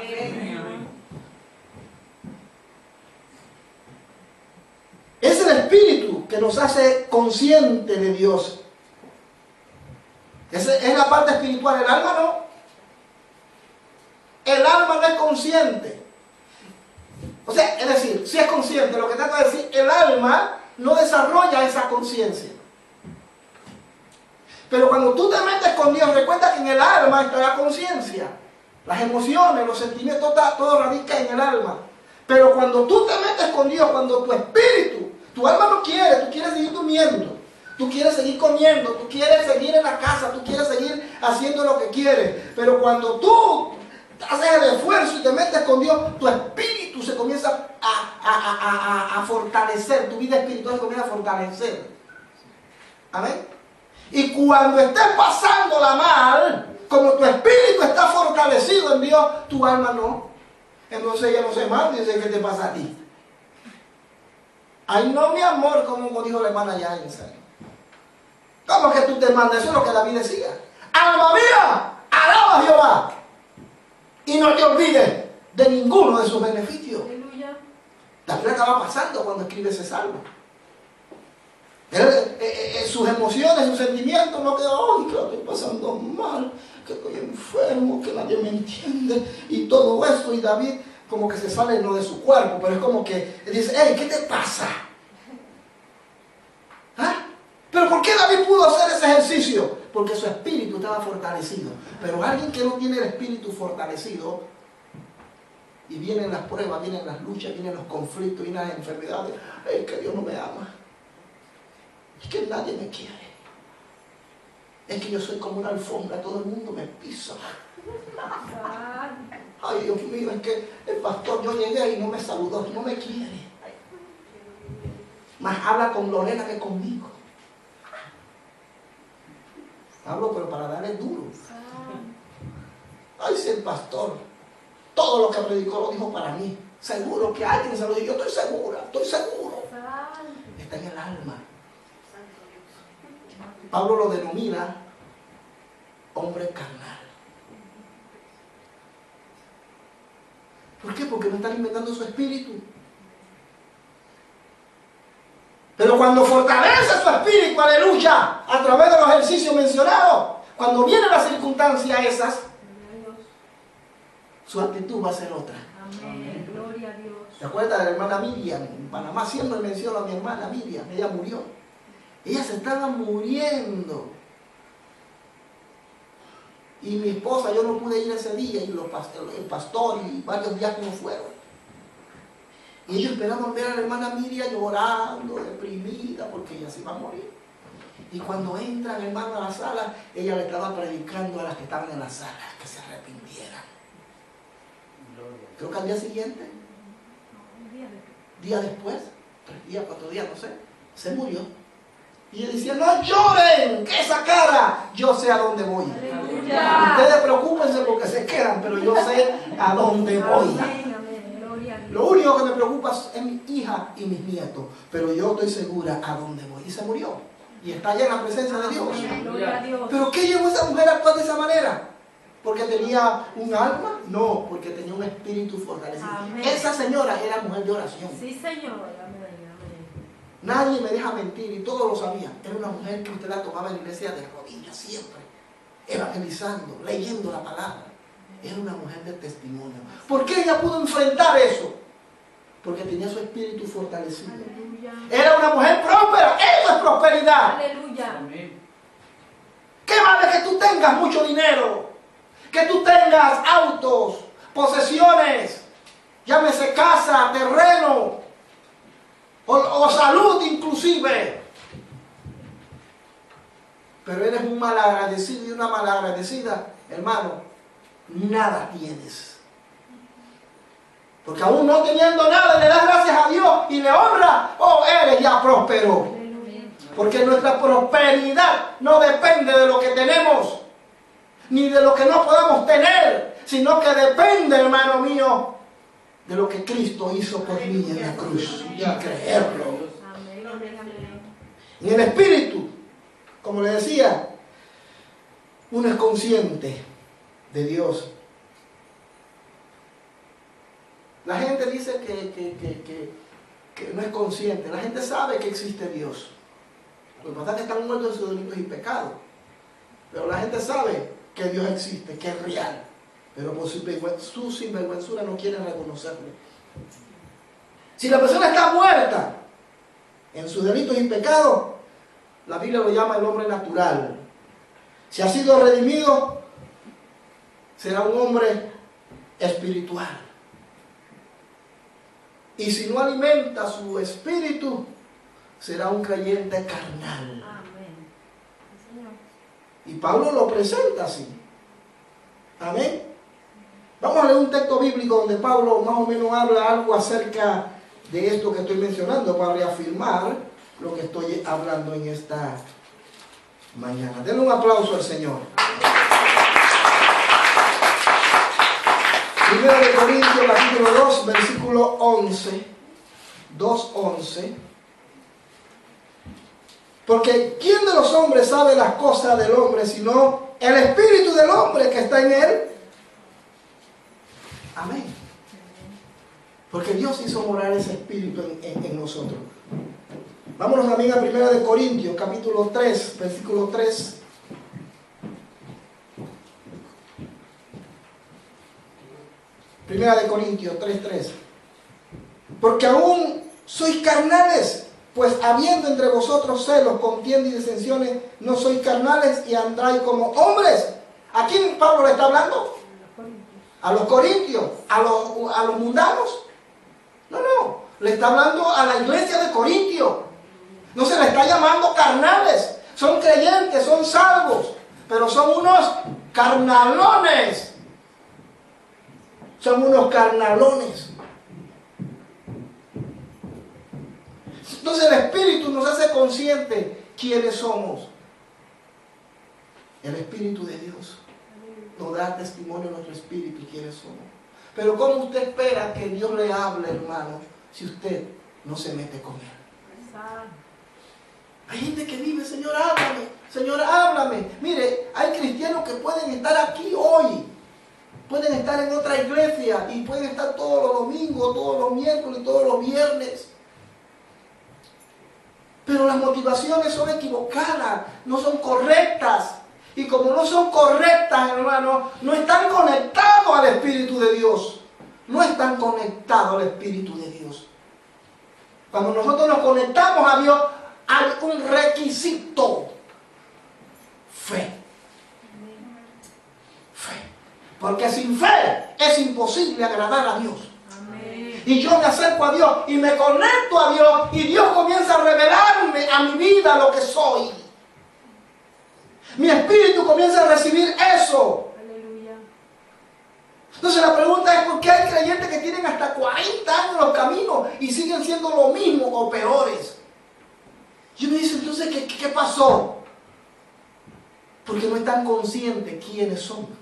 Es el espíritu que nos hace conscientes de Dios. Esa es la parte espiritual. El alma no. El alma no es consciente. O sea, es decir, si es consciente, lo que trato de decir, el alma no desarrolla esa conciencia. Pero cuando tú te metes con Dios, recuerda que en el alma está la conciencia. Las emociones, los sentimientos, todo radica en el alma. Pero cuando tú te metes con Dios, cuando tu espíritu, tu alma no quiere, tú quieres seguir durmiendo, tú quieres seguir comiendo, tú quieres seguir en la casa, tú quieres seguir haciendo lo que quieres. Pero cuando tú haces el esfuerzo y te metes con Dios, tu espíritu se comienza a fortalecer, tu vida espiritual se comienza a fortalecer. Amén. Y cuando estés pasándola mal, como tu espíritu está fortalecido en Dios, tu alma no. Entonces ella no se mal, dice, ¿qué te pasa a ti? Ay, no, mi amor, como dijo la hermana ya. ¿Cómo que tú te mandas? Eso es lo que David decía. Alma mía, alaba a Jehová. Y no te olvides de ninguno de sus beneficios. Aleluya. David estaba pasando cuando escribe ese salmo. Sus emociones, sus sentimientos no quedó, ay, que estoy pasando mal, que estoy enfermo, que nadie me entiende y todo eso. Y David como que se sale no de su cuerpo, pero es como que dice, hey, ¿qué te pasa? ¿Ah? ¿Pero por qué David pudo hacer ese ejercicio? Porque su espíritu estaba fortalecido. Pero alguien que no tiene el espíritu fortalecido, y vienen las pruebas, vienen las luchas, vienen los conflictos, vienen las enfermedades, es que Dios no me ama. Es que nadie me quiere. Es que yo soy como una alfombra, todo el mundo me pisa. Ay, Dios mío, es que el pastor, yo llegué y no me saludó, no me quiere. Más habla con Lorena que conmigo. Hablo, pero para darle duro. Ay, si el pastor, todo lo que predicó lo dijo para mí. Seguro que alguien se lo dijo, yo estoy segura, estoy seguro. Está en el alma. Pablo lo denomina hombre carnal. ¿Por qué? Porque no está alimentando su espíritu. Pero cuando fortalece su espíritu, aleluya, a través de los ejercicios mencionados, cuando vienen las circunstancias esas, su actitud va a ser otra. Amén. Gloria a Dios. ¿Te acuerdas de la hermana Miriam? En Panamá siempre menciono a mi hermana Miriam. Ella murió. Ella se estaba muriendo. Y mi esposa, yo no pude ir ese día, y el pastor y varios diáconos fueron. Y ellos esperaban ver a la hermana Miriam llorando, deprimida, porque ella se iba a morir. Y cuando entran, hermano, a la sala, ella le estaba predicando a las que estaban en la sala que se arrepintieran. Creo que al día siguiente, día después, 3 días, 4 días, no sé, se murió. Y ella decía, no lloren, que esa cara, yo sé a dónde voy. Aleluya. Ustedes preocúpense porque se quedan, pero yo sé a dónde voy. Amén, amén. Gloria a Dios. Lo único que me preocupa es mi hija y mis nietos, pero yo estoy segura a dónde voy. Y se murió. Y está allá en la presencia de Dios. Amén, gloria a Dios. ¿Pero qué llevó a esa mujer a actuar de esa manera? ¿Porque tenía un alma? No, porque tenía un espíritu fortalecido. Amén. Esa señora era mujer de oración. Sí, Señor. Amén, amén. Nadie me deja mentir y todos lo sabían. Era una mujer que usted la tomaba en la iglesia de rodillas siempre, evangelizando, leyendo la palabra. Era una mujer de testimonio. ¿Por qué ella pudo enfrentar eso? Porque tenía su espíritu fortalecido. Aleluya. Era una mujer próspera. Eso es prosperidad. Aleluya. ¿Qué vale que tú tengas mucho dinero? Que tú tengas autos, posesiones, llámese casa, terreno, o salud inclusive. Pero eres un malagradecido y una malagradecida, hermano, nada tienes. Porque aún no teniendo nada, le das gracias a Dios y le honras, oh, eres ya próspero. Aleluya. Porque nuestra prosperidad no depende de lo que tenemos, ni de lo que no podamos tener, sino que depende, hermano mío, de lo que Cristo hizo por mí en la cruz. Y creerlo. Amén, amén, amén. Y el espíritu, como le decía, uno es consciente de Dios. La gente dice que no es consciente. La gente sabe que existe Dios. Lo que pasa es que están muertos en sus delitos y pecados. Pero la gente sabe que Dios existe, que es real. Pero por su sinvergüenzura no quieren reconocerlo. Si la persona está muerta en sus delitos y pecados, la Biblia lo llama el hombre natural. Si ha sido redimido, será un hombre espiritual. Y si no alimenta su espíritu, será un creyente carnal. Amén. Sí, Señor. Y Pablo lo presenta así. Amén. Vamos a leer un texto bíblico donde Pablo más o menos habla algo acerca de esto que estoy mencionando para reafirmar lo que estoy hablando en esta mañana. Denle un aplauso al Señor. 1 Corintios capítulo 2, versículo 11. 2:11. Porque ¿quién de los hombres sabe las cosas del hombre sino el espíritu del hombre que está en él? Amén. Porque Dios hizo morar ese espíritu en nosotros. Vámonos también a 1 Corintios capítulo 3, versículo 3. Primera de Corintios 3:3. Porque aún sois carnales, pues habiendo entre vosotros celos, contiendas y disensiones, no sois carnales y andáis como hombres. ¿A quién Pablo le está hablando? A los corintios, a los mundanos. No, le está hablando a la iglesia de Corintio. No se le está llamando carnales. Son creyentes, son salvos, pero son unos carnalones. Son unos carnalones. Entonces el Espíritu nos hace conscientes quiénes somos. El Espíritu de Dios nos da testimonio de nuestro espíritu quiénes somos. Pero ¿cómo usted espera que Dios le hable, hermano, si usted no se mete con Él? Hay gente que vive, Señor, háblame, Señor, háblame. Mire, hay cristianos que pueden estar aquí hoy, pueden estar en otra iglesia y pueden estar todos los domingos, todos los miércoles, todos los viernes. Pero las motivaciones son equivocadas, no son correctas. Y como no son correctas, hermano, no están conectados al Espíritu de Dios. No están conectados al Espíritu de Dios. Cuando nosotros nos conectamos a Dios, hay un requisito. Fe. Fe. Porque sin fe es imposible agradar a Dios. Amén. Y yo me acerco a Dios y me conecto a Dios y Dios comienza a revelarme a mi vida lo que soy. Mi espíritu comienza a recibir eso. Aleluya. Entonces la pregunta es: ¿por qué hay creyentes que tienen hasta 40 años en los caminos y siguen siendo lo mismo o peores? Y uno dice: entonces, ¿qué pasó? Porque no están conscientes quiénes son.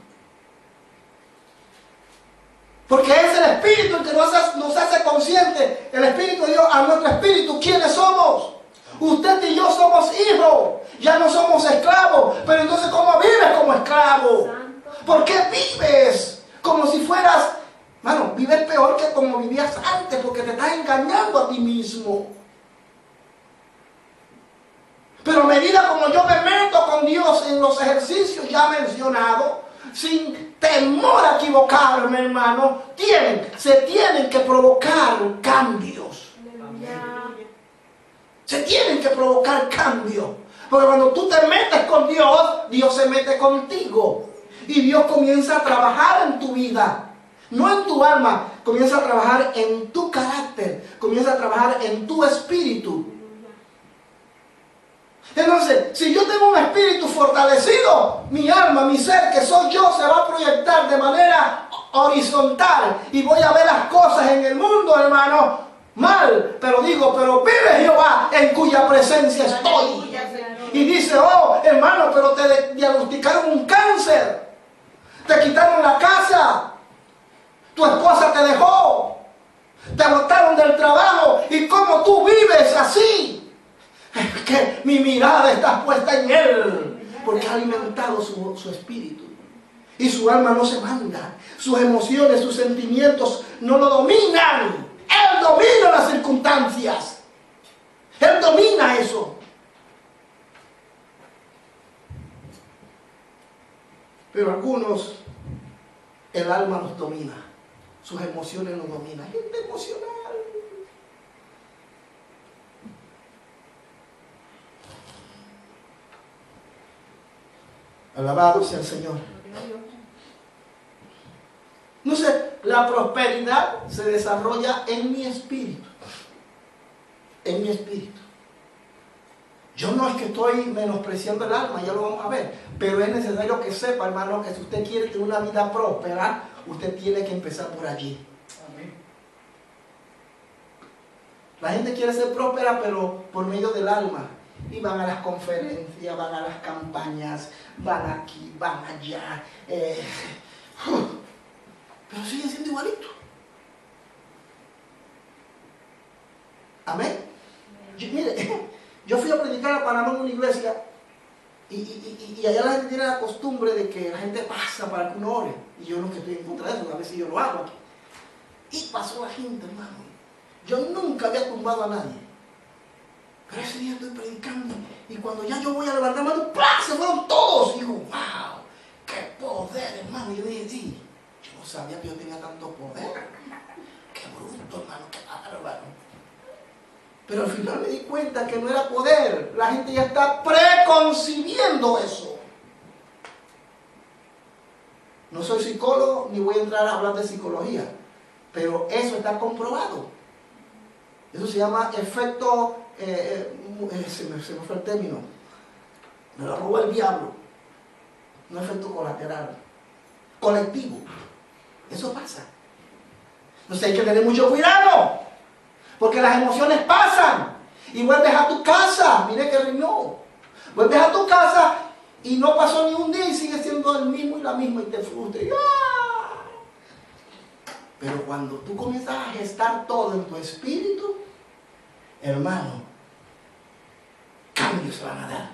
Porque es el Espíritu el que nos hace conscientes, el Espíritu de Dios a nuestro espíritu, quiénes somos. Usted y yo somos hijos, ya no somos esclavos. Pero entonces, ¿cómo vives como esclavo? Santo. ¿Por qué vives como si fueras, mano, vives peor que como vivías antes? Porque te estás engañando a ti mismo. Pero a medida como yo me meto con Dios en los ejercicios ya mencionados, sin temor a equivocarme, hermano, se tienen que provocar cambios. Aleluya. Se tienen que provocar cambios. Porque cuando tú te metes con Dios, Dios se mete contigo. Y Dios comienza a trabajar en tu vida. No en tu alma, comienza a trabajar en tu carácter. Comienza a trabajar en tu espíritu. Entonces, si yo tengo un espíritu fortalecido, mi alma, mi ser, que soy yo, se va a proyectar de manera horizontal. Y voy a ver las cosas en el mundo, hermano, mal. Pero vive Jehová, en cuya presencia estoy. Y dice: oh, hermano, pero te diagnosticaron un cáncer. Te quitaron la casa. Tu esposa te dejó. Te botaron del trabajo. ¿Y cómo tú vives así? Es que mi mirada está puesta en Él, porque ha alimentado su espíritu. Y su alma no se manda. Sus emociones, sus sentimientos no lo dominan. Él domina las circunstancias. Él domina eso. Pero algunos, el alma los domina. Sus emociones los dominan. Gente emocional. Alabado sea el Señor. No sé, la prosperidad se desarrolla en mi espíritu. En mi espíritu. Yo no es que estoy menospreciando el alma, ya lo vamos a ver. Pero es necesario que sepa, hermano, que si usted quiere tener una vida próspera, usted tiene que empezar por allí. Amén. La gente quiere ser próspera, pero por medio del alma. Y van a las conferencias, van a las campañas, van aquí, van allá. Pero siguen siendo igualitos. Amén. Mire, yo fui a predicar a Panamá en una iglesia y allá la gente tiene la costumbre de que la gente pasa para que uno ore. Y yo no que estoy en contra de eso, a veces yo lo hago aquí. Y pasó la gente, hermano. Yo nunca había tumbado a nadie. Pero ese día estoy predicando y cuando ya yo voy a levantar mano, ¡plá! Se fueron todos. Y digo: wow, qué poder, hermano. Y yo dije: sí, yo no sabía que yo tenía tanto poder. Qué bruto, hermano, qué bárbaro. Pero al final me di cuenta que no era poder. La gente ya está preconcibiendo eso. No soy psicólogo ni voy a entrar a hablar de psicología, pero eso está comprobado. Eso se llama efecto, se me fue el término, me lo robó el diablo. No efecto colateral, colectivo. Eso pasa. Entonces hay que tener mucho cuidado, porque las emociones pasan. Y vuelves a tu casa, mire que no. Vuelves a tu casa y no pasó ni un día y sigues siendo el mismo y la misma y te frustras. Pero cuando tú comienzas a gestar todo en tu espíritu, hermano, cambios se van a dar.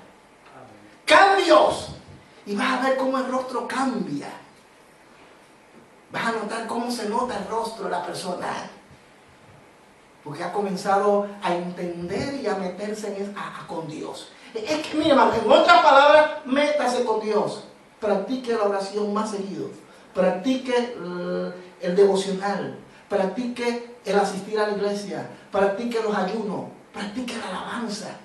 ¡Cambios! Y vas a ver cómo el rostro cambia. Vas a notar cómo se nota el rostro de la persona. Porque ha comenzado a entender y a meterse con Dios. Es que, mire, hermano, en otras palabras, métase con Dios. Practique la oración más seguido. Practique el devocional. Practique el asistir a la iglesia. Practique los ayunos. Practique la alabanza.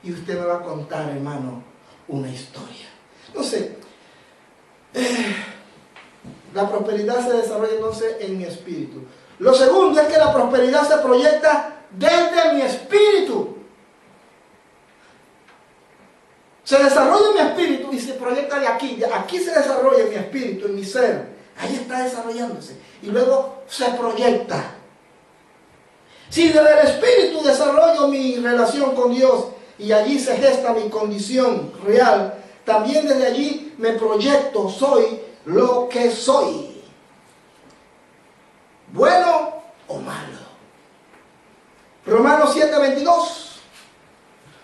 Y usted me va a contar, hermano, una historia. Entonces, la prosperidad se desarrolla entonces en mi espíritu. Lo segundo es que la prosperidad se proyecta desde mi espíritu. Se desarrolla en mi espíritu y se proyecta de aquí. Aquí se desarrolla en mi espíritu, en mi ser. Ahí está desarrollándose. Y luego se proyecta. Si desde el espíritu desarrollo mi relación con Dios y allí se gesta mi condición real, también desde allí me proyecto, soy lo que soy. Bueno o malo. Romanos 7:22.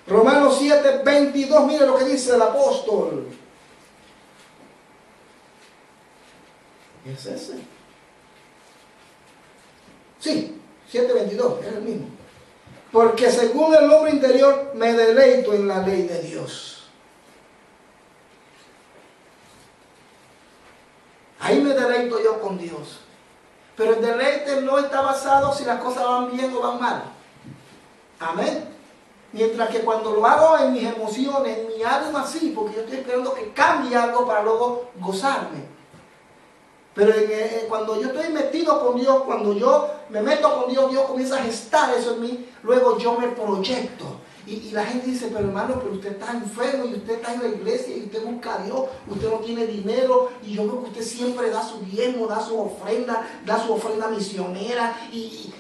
Romanos 7:22, mire lo que dice el apóstol. ¿Es ese? Sí, 7:22, es el mismo. Porque según el hombre interior me deleito en la ley de Dios. Ahí me deleito yo con Dios. Pero el deleite no está basado si las cosas van bien o van mal. Amén. Mientras que cuando lo hago en mis emociones, en mi alma, sí, porque yo estoy esperando que cambie algo para luego gozarme. Pero cuando yo estoy metido con Dios, cuando yo me meto con Dios, Dios comienza a gestar eso en mí, luego yo me proyecto. Y la gente dice, pero hermano, pero usted está enfermo y usted está en la iglesia y usted busca a Dios, usted no tiene dinero y yo veo que usted siempre da su diezmo, da su ofrenda misionera y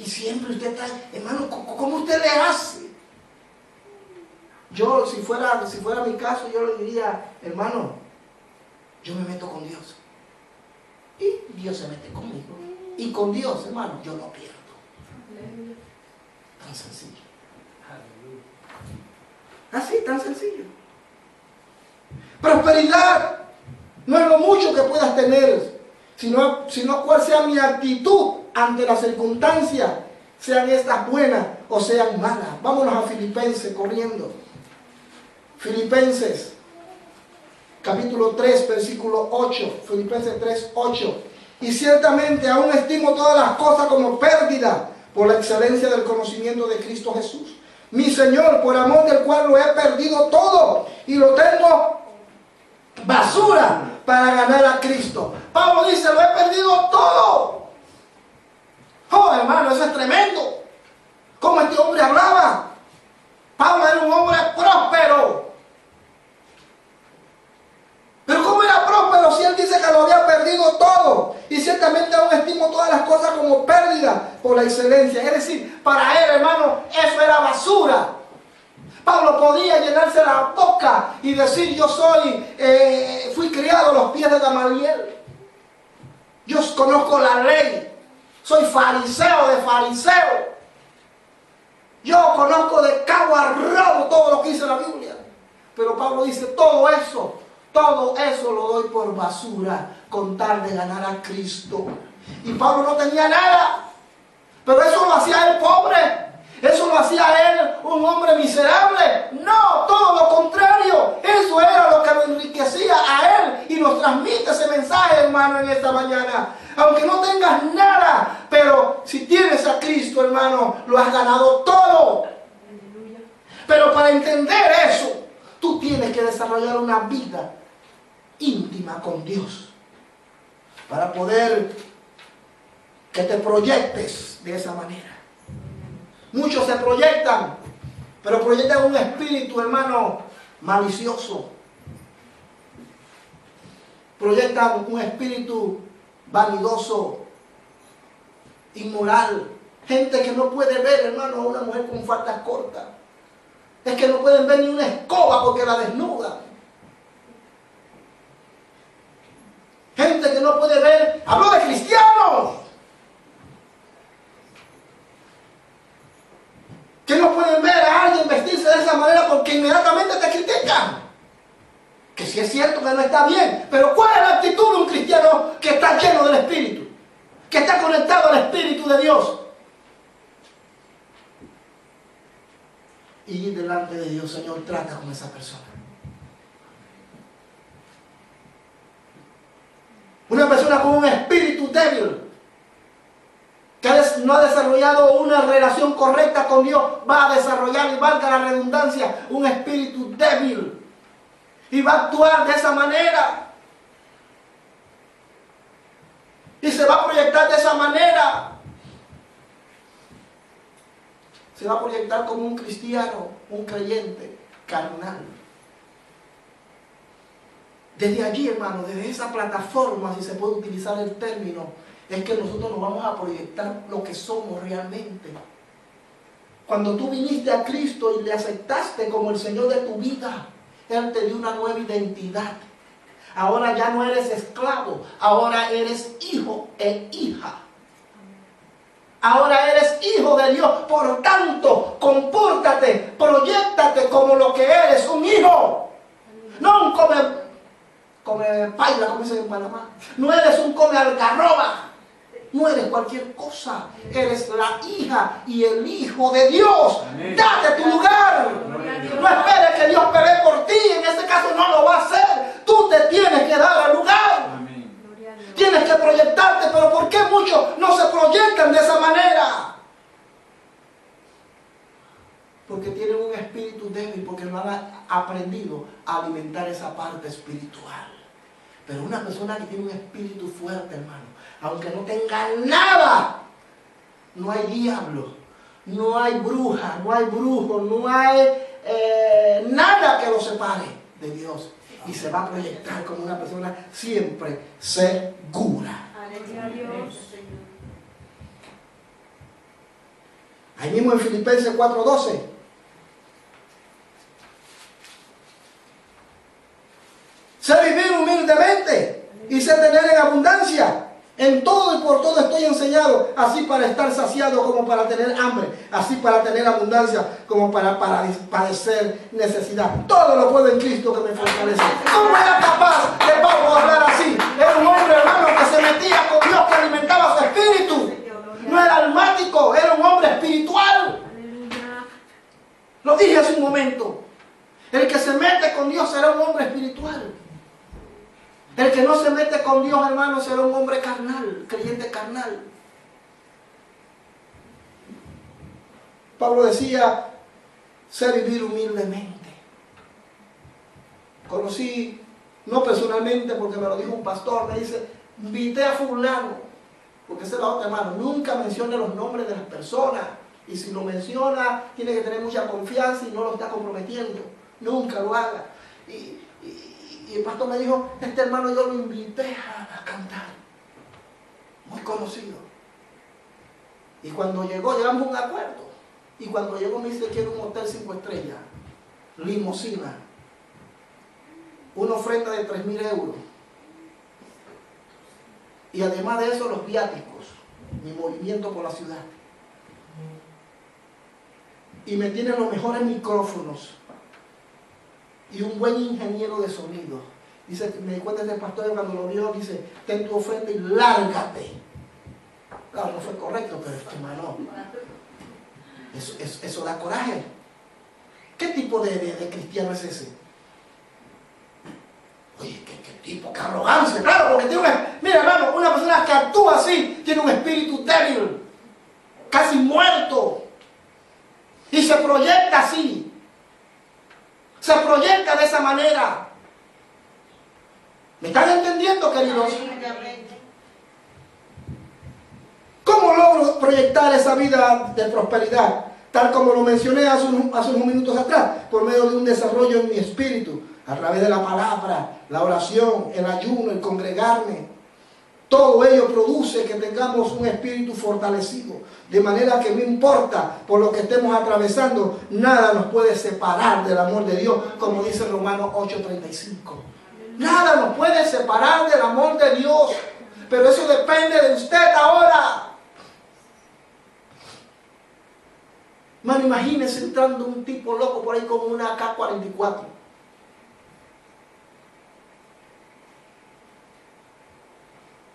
siempre usted está, hermano, ¿cómo usted le hace? Yo, si fuera mi caso, yo le diría, hermano, yo me meto con Dios. Y Dios se mete conmigo. Y con Dios, hermano, yo no pierdo. Tan sencillo. Así, tan sencillo. Prosperidad no es lo mucho que puedas tener, sino cuál sea mi actitud ante las circunstancias, sean estas buenas o sean malas. Vámonos a Filipenses corriendo. Filipenses capítulo 3, versículo 8, Filipenses 3, 8. Y ciertamente aún estimo todas las cosas como pérdida por la excelencia del conocimiento de Cristo Jesús, mi Señor, por amor del cual lo he perdido todo y lo tengo basura para ganar a Cristo. Pablo dice, lo he perdido todo. Oh, hermano, eso es tremendo. ¿Cómo este hombre hablaba? Pablo era un hombre próspero. Pero ¿cómo era próspero si él dice que lo había perdido todo? Y ciertamente aún estimo todas las cosas como pérdida por la excelencia. Es decir, para él, hermano, eso era basura. Pablo podía llenarse la boca y decir, yo fui criado a los pies de Gamaliel. Yo conozco la ley. Soy fariseo de fariseo. Yo conozco de cabo a rabo todo lo que dice la Biblia. Pero Pablo dice, todo eso lo doy por basura con tal de ganar a Cristo. Y Pablo no tenía nada, pero eso lo hacía él pobre, eso lo hacía él un hombre miserable. No, todo lo contrario, eso era lo que lo enriquecía a él y nos transmite ese mensaje, hermano, en esta mañana. Aunque no tengas nada, pero si tienes a Cristo, hermano, lo has ganado todo. Pero para entender eso, tú tienes que desarrollar una vida íntima con Dios para poder que te proyectes de esa manera. Muchos se proyectan, pero proyectan un espíritu, hermano, malicioso. Proyectan un espíritu vanidoso, inmoral. Gente que no puede ver, hermano, a una mujer con faldas cortas. Es que no pueden ver ni una escoba porque la desnudan. Gente que no puede ver, hablo de cristianos, que no pueden ver a alguien vestirse de esa manera porque inmediatamente te critican. Que sí es cierto que no está bien, pero ¿cuál es la actitud de un cristiano que está lleno del Espíritu? Que está conectado al Espíritu de Dios. Y delante de Dios, Señor, trata con esa persona. Una persona con un espíritu débil, que no ha desarrollado una relación correcta con Dios, va a desarrollar, y valga la redundancia, un espíritu débil. Y va a actuar de esa manera. Y se va a proyectar de esa manera. se va a proyectar como un cristiano, un creyente carnal. Desde allí, hermano, desde esa plataforma, si se puede utilizar el término, es que nosotros nos vamos a proyectar lo que somos realmente. Cuando tú viniste a Cristo y le aceptaste como el Señor de tu vida, Él te dio una nueva identidad. Ahora ya no eres esclavo, ahora eres hijo e hija. Ahora eres hijo de Dios, por tanto, compórtate, proyéctate como lo que eres, un hijo. No un come paila, como dicen en Panamá. No eres un come algarroba. No eres cualquier cosa. Eres la hija y el hijo de Dios. Amén. Date tu lugar. No esperes que Dios pelee por ti. En este caso no lo va a hacer. Tú te tienes que dar el lugar. Amén. Tienes que proyectarte. Pero ¿por qué muchos no se proyectan de esa manera? Porque tienen un espíritu débil. Porque no han aprendido a alimentar esa parte espiritual. Pero una persona que tiene un espíritu fuerte, hermano, aunque no tenga nada, no hay diablo, no hay bruja, no hay brujo, no hay nada que lo separe de Dios. Y se va a proyectar como una persona siempre segura. Ahí mismo en Filipenses 4:12. Sé vivir humildemente y sé tener en abundancia. En todo y por todo estoy enseñado, así para estar saciado como para tener hambre, así para tener abundancia como para padecer necesidad. Todo lo puedo en Cristo que me fortalece. ¿Cómo era capaz de Pablo hablar así? Era un hombre, hermano, que se metía con Dios, que alimentaba su espíritu. No era almático, era un hombre espiritual. Lo dije hace un momento. El que se mete con Dios será un hombre espiritual. El que no se mete con Dios, hermano, será un hombre carnal, creyente carnal. Pablo decía, sé vivir humildemente. Conocí, no personalmente, porque me lo dijo un pastor, me dice, invité a fulano, porque esa es la otra, hermano, nunca mencione los nombres de las personas. Y si lo menciona, tiene que tener mucha confianza y no lo está comprometiendo. Nunca lo haga. Y el pastor me dijo, este hermano yo lo invité a cantar. Muy conocido. Y cuando llegó, llegamos a un acuerdo. Y cuando llegó me dice, quiero un hotel 5 estrellas. Limosina. Una ofrenda de 3.000 euros. Y además de eso, los viáticos. Mi movimiento por la ciudad. Y me tienen los mejores micrófonos. Y un buen ingeniero de sonido. Dice, me di cuenta este pastor cuando lo vio, dice, ten tu ofrenda y lárgate. Claro, no fue correcto, pero es que, hermano, eso da coraje. ¿Qué tipo de cristiano es ese? Oye, ¿qué tipo? ¡Qué arrogancia! Claro, porque tiene mira, hermano, una persona que actúa así, tiene un espíritu débil, casi muerto, y se proyecta así. Se proyecta de esa manera. ¿Me están entendiendo, queridos? ¿Cómo logro proyectar esa vida de prosperidad? Tal como lo mencioné hace unos minutos atrás, por medio de un desarrollo en mi espíritu, a través de la palabra, la oración, el ayuno, el congregarme. Todo ello produce que tengamos un espíritu fortalecido, de manera que no importa por lo que estemos atravesando, nada nos puede separar del amor de Dios, como dice Romanos 8:35. Nada nos puede separar del amor de Dios, pero eso depende de usted ahora. Mano, imagínese entrando un tipo loco por ahí con una AK-44.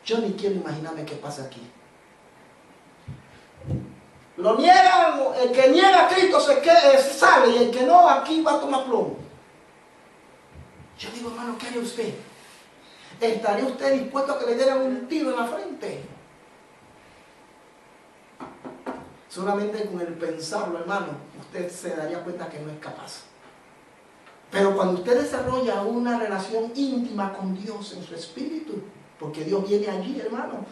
Yo ni quiero imaginarme qué pasa aquí. Lo niegan, el que niega a Cristo sale, y el que no, aquí va a tomar plomo. Yo digo, hermano, ¿qué haría usted? ¿Estaría usted dispuesto a que le dieran un tiro en la frente? Solamente con el pensarlo, hermano, usted se daría cuenta que no es capaz. Pero cuando usted desarrolla una relación íntima con Dios en su espíritu, porque Dios viene allí, hermano,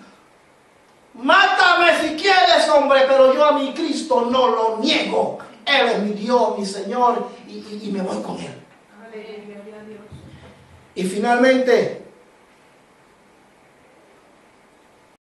Mátame si quieres, hombre, pero yo a mi Cristo no lo niego. Él es mi Dios, mi Señor, y me voy con Él. Aleluya, gloria a Dios. Y finalmente,